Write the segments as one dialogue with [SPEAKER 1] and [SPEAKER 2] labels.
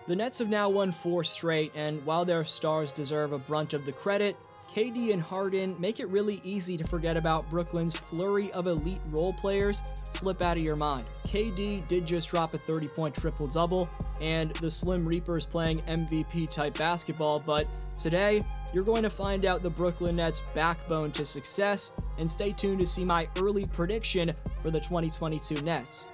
[SPEAKER 1] The Nets have now won 4 straight, and while their stars deserve a brunt of the credit, KD and Harden make it really easy to forget about Brooklyn's flurry of elite role players slip out of your mind. KD did just drop a 30-point triple-double, and the Slim Reaper's playing MVP-type basketball, but today, you're going to find out the Brooklyn Nets' backbone to success, and stay tuned to see my early prediction for the 2022 Nets.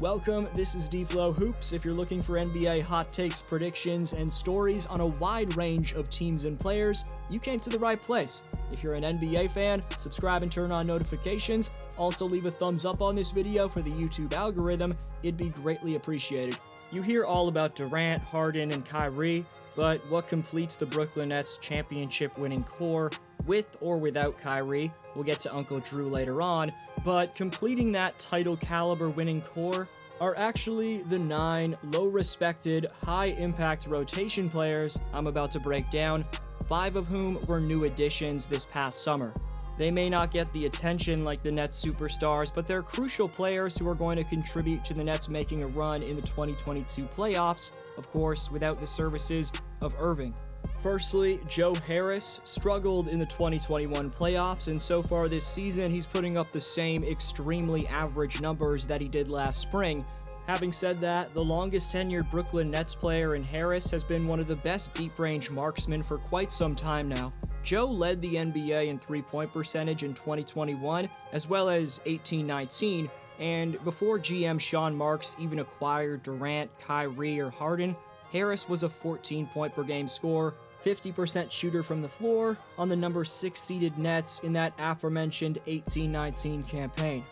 [SPEAKER 1] Welcome, this is D-Flow Hoops. If you're looking for NBA hot takes, predictions, and stories on a wide range of teams and players, you came to the right place. If you're an NBA fan, subscribe and turn on notifications. Also leave a thumbs up on this video for the YouTube algorithm. It'd be greatly appreciated. You hear all about Durant, Harden, and Kyrie, but what completes the Brooklyn Nets championship-winning core, with or without Kyrie? We'll get to Uncle Drew later on, but completing that title-caliber winning core are actually the 9 low-respected, high-impact rotation players I'm about to break down, 5 of whom were new additions this past summer. They may not get the attention like the Nets superstars, but they're crucial players who are going to contribute to the Nets making a run in the 2022 playoffs, of course, without the services of Irving. Firstly, Joe Harris struggled in the 2021 playoffs, and so far this season, he's putting up the same extremely average numbers that he did last spring. Having said that, the longest tenured Brooklyn Nets player in Harris has been one of the best deep-range marksmen for quite some time now. Joe led the NBA in three-point percentage in 2021, as well as 18-19, and before GM Sean Marks even acquired Durant, Kyrie, or Harden, Harris was a 14-point per game scorer, 50% shooter from the floor on the number 6 seeded Nets in that aforementioned 18-19 campaign.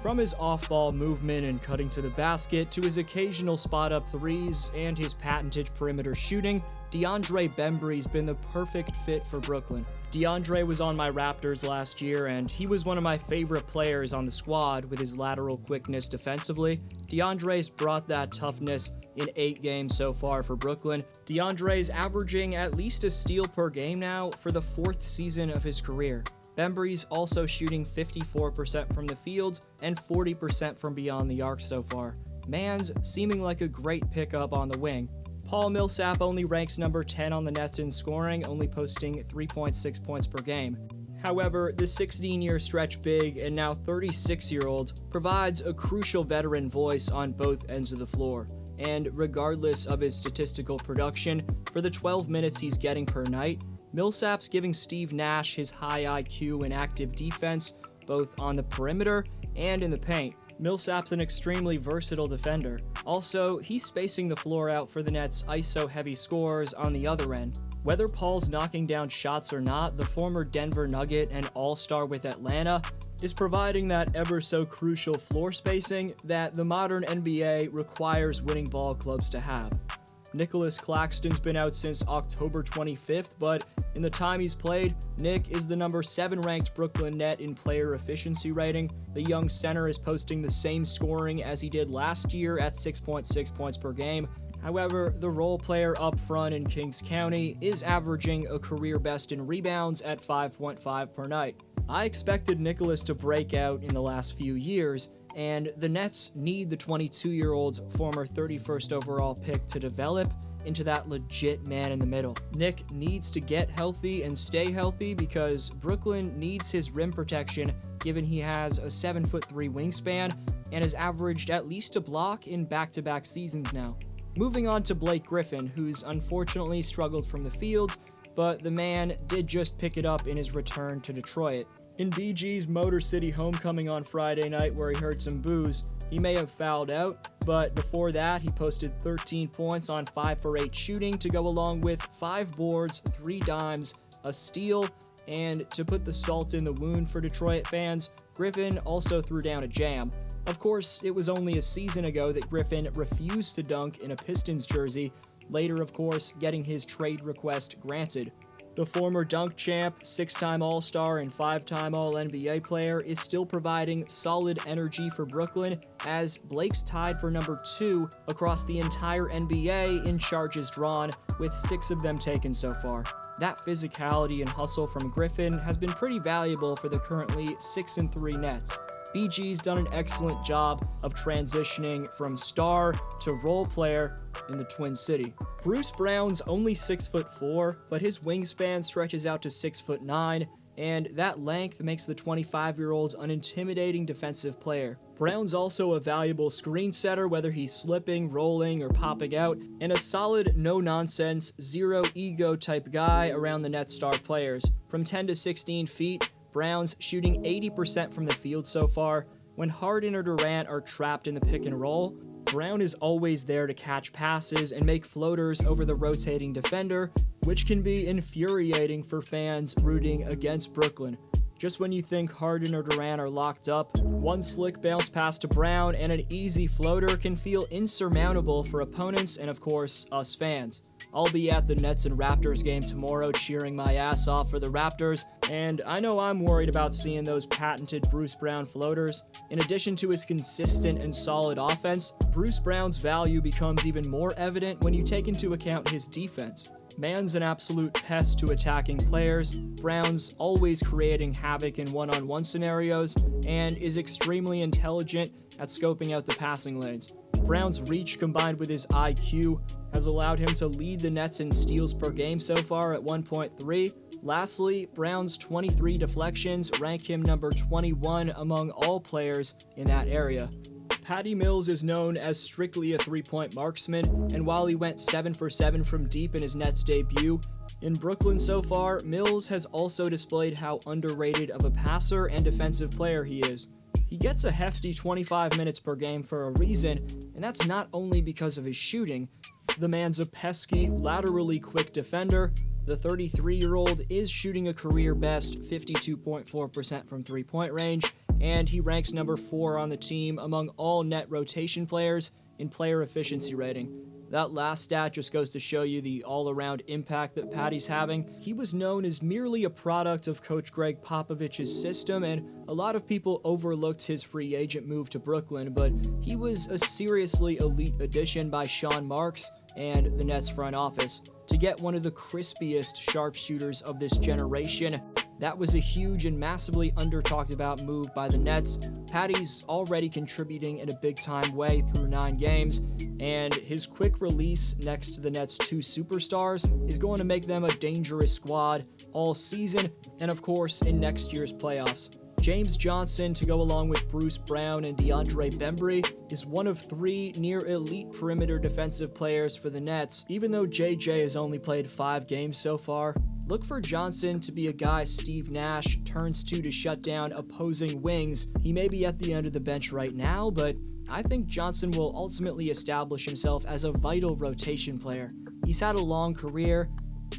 [SPEAKER 1] From his off-ball movement and cutting to the basket to his occasional spot-up threes and his patented perimeter shooting, DeAndre Bembry's been the perfect fit for Brooklyn. DeAndre was on my Raptors last year, and he was one of my favorite players on the squad with his lateral quickness defensively. DeAndre's brought that toughness in 8 games so far for Brooklyn. DeAndre's averaging at least a steal per game now for the 4th season of his career. Bembry's also shooting 54% from the field and 40% from beyond the arc so far. Man's seeming like a great pickup on the wing. Paul Millsap only ranks number 10 on the Nets in scoring, only posting 3.6 points per game. However, the 16-year stretch big and now 36-year-old provides a crucial veteran voice on both ends of the floor. And regardless of his statistical production, for the 12 minutes he's getting per night, Millsap's giving Steve Nash his high IQ and active defense, both on the perimeter and in the paint. Millsap's an extremely versatile defender. Also, he's spacing the floor out for the Nets' ISO-heavy scorers on the other end. Whether Paul's knocking down shots or not, the former Denver Nugget and all-star with Atlanta is providing that ever-so-crucial floor spacing that the modern NBA requires winning ball clubs to have. Nicholas Claxton's been out since October 25th, but in the time he's played, Nick is the number 7 ranked Brooklyn Net in player efficiency rating. The young center is posting the same scoring as he did last year at 6.6 points per game. However, the role player up front in Kings County is averaging a career best in rebounds at 5.5 per night. I expected Nicholas to break out in the last few years, and the Nets need the 22-year-old's former 31st overall pick to develop into that legit man in the middle. Nick needs to get healthy and stay healthy because Brooklyn needs his rim protection given he has a 7'3" wingspan and has averaged at least a block in back-to-back seasons now. Moving on to Blake Griffin, who's unfortunately struggled from the field, but the man did just pick it up in his return to Detroit. In BG's Motor City homecoming on Friday night where he heard some boos, he may have fouled out, but before that he posted 13 points on 5 for 8 shooting to go along with 5 boards, 3 dimes, a steal, and to put the salt in the wound for Detroit fans, Griffin also threw down a jam. Of course, it was only a season ago that Griffin refused to dunk in a Pistons jersey, later of course getting his trade request granted. The former dunk champ, 6-time All-Star, and 5-time All-NBA player is still providing solid energy for Brooklyn, as Blake's tied for number 2 across the entire NBA in charges drawn, with 6 of them taken so far. That physicality and hustle from Griffin has been pretty valuable for the currently 6-3 Nets. BG's done an excellent job of transitioning from star to role player in the Twin City. Bruce Brown's only 6'4", but his wingspan stretches out to 6'9", and that length makes the 25-year-old an intimidating defensive player. Brown's also a valuable screen setter, whether he's slipping, rolling, or popping out, and a solid, no-nonsense, zero-ego type guy around the Nets star players. From 10 to 16 feet, Brown's shooting 80% from the field so far. When Harden or Durant are trapped in the pick and roll, Brown is always there to catch passes and make floaters over the rotating defender, which can be infuriating for fans rooting against Brooklyn. Just when you think Harden or Durant are locked up, one slick bounce pass to Brown and an easy floater can feel insurmountable for opponents and, of course, us fans. I'll be at the Nets and Raptors game tomorrow cheering my ass off for the Raptors, and I know I'm worried about seeing those patented Bruce Brown floaters. In addition to his consistent and solid offense, Bruce Brown's value becomes even more evident when you take into account his defense. Man's an absolute pest to attacking players, Brown's always creating havoc in one-on-one scenarios, and is extremely intelligent at scoping out the passing lanes. Brown's reach combined with his IQ has allowed him to lead the Nets in steals per game so far at 1.3. Lastly, Brown's 23 deflections rank him number 21 among all players in that area. Patty Mills is known as strictly a three-point marksman, and while he went 7 for 7 from deep in his Nets debut, in Brooklyn so far, Mills has also displayed how underrated of a passer and defensive player he is. He gets a hefty 25 minutes per game for a reason, and that's not only because of his shooting. The man's a pesky, laterally quick defender. The 33-year-old is shooting a career-best 52.4% from three-point range, and he ranks number 4 on the team among all net rotation players in player efficiency rating. That last stat just goes to show you the all-around impact that Patty's having. He was known as merely a product of Coach Greg Popovich's system, and a lot of people overlooked his free agent move to Brooklyn, but he was a seriously elite addition by Sean Marks and the Nets front office. To get one of the crispiest sharpshooters of this generation, that was a huge and massively under-talked about move by the Nets. Patty's already contributing in a big-time way through 9 games, and his quick release next to the Nets' 2 superstars is going to make them a dangerous squad all season, and of course in next year's playoffs. James Johnson, to go along with Bruce Brown and DeAndre Bembry, is one of 3 near-elite perimeter defensive players for the Nets. Even though JJ has only played 5 games so far, look for Johnson to be a guy Steve Nash turns to shut down opposing wings. He may be at the end of the bench right now, but I think Johnson will ultimately establish himself as a vital rotation player. He's had a long career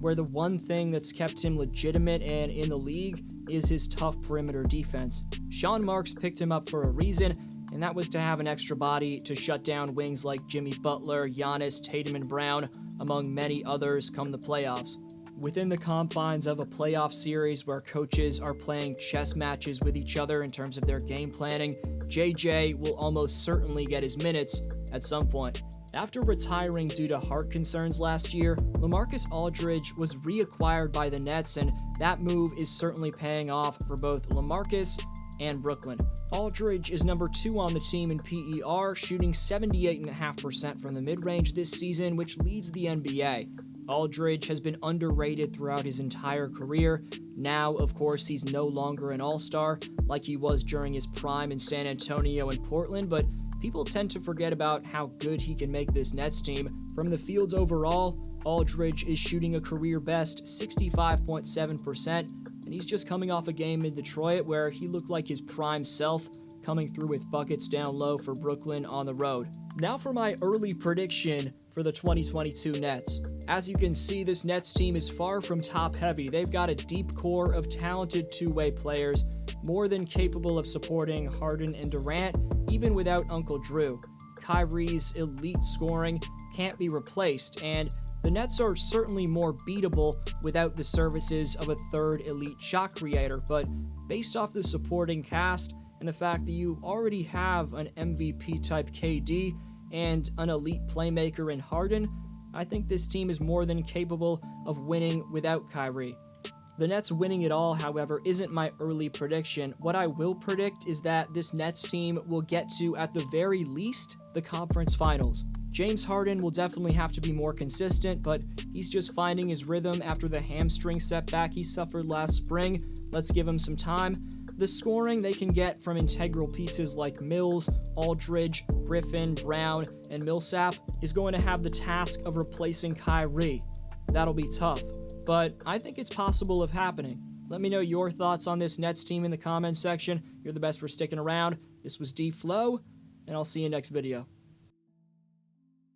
[SPEAKER 1] where the one thing that's kept him legitimate and in the league is his tough perimeter defense. Sean Marks picked him up for a reason, and that was to have an extra body to shut down wings like Jimmy Butler, Giannis, Tatum, and Brown, among many others come the playoffs. Within the confines of a playoff series where coaches are playing chess matches with each other in terms of their game planning, JJ will almost certainly get his minutes at some point. After retiring due to heart concerns last year, LaMarcus Aldridge was reacquired by the Nets, and that move is certainly paying off for both LaMarcus and Brooklyn. Aldridge is number 2 on the team in PER, shooting 78.5% from the mid-range this season, which leads the NBA. Aldridge has been underrated throughout his entire career. Now, of course, he's no longer an all-star like he was during his prime in San Antonio and Portland, but people tend to forget about how good he can make this Nets team. From the fields overall, Aldridge is shooting a career-best 65.7%, and he's just coming off a game in Detroit where he looked like his prime self, coming through with buckets down low for Brooklyn on the road. Now for my early prediction for the 2022 Nets. As you can see, this Nets team is far from top-heavy. They've got a deep core of talented two-way players, more than capable of supporting Harden and Durant, even without Uncle Drew. Kyrie's elite scoring can't be replaced, and the Nets are certainly more beatable without the services of a third elite shot creator, but based off the supporting cast and the fact that you already have an MVP-type KD and an elite playmaker in Harden, I think this team is more than capable of winning without Kyrie. The Nets winning it all, however, isn't my early prediction. What I will predict is that this Nets team will get to, at the very least, the conference finals. James Harden will definitely have to be more consistent, but he's just finding his rhythm after the hamstring setback he suffered last spring. Let's give him some time. The scoring they can get from integral pieces like Mills, Aldridge, Griffin, Brown, and Millsap is going to have the task of replacing Kyrie. That'll be tough, but I think it's possible of happening. Let me know your thoughts on this Nets team in the comments section. You're the best for sticking around. This was D-Flow, and I'll see you next video.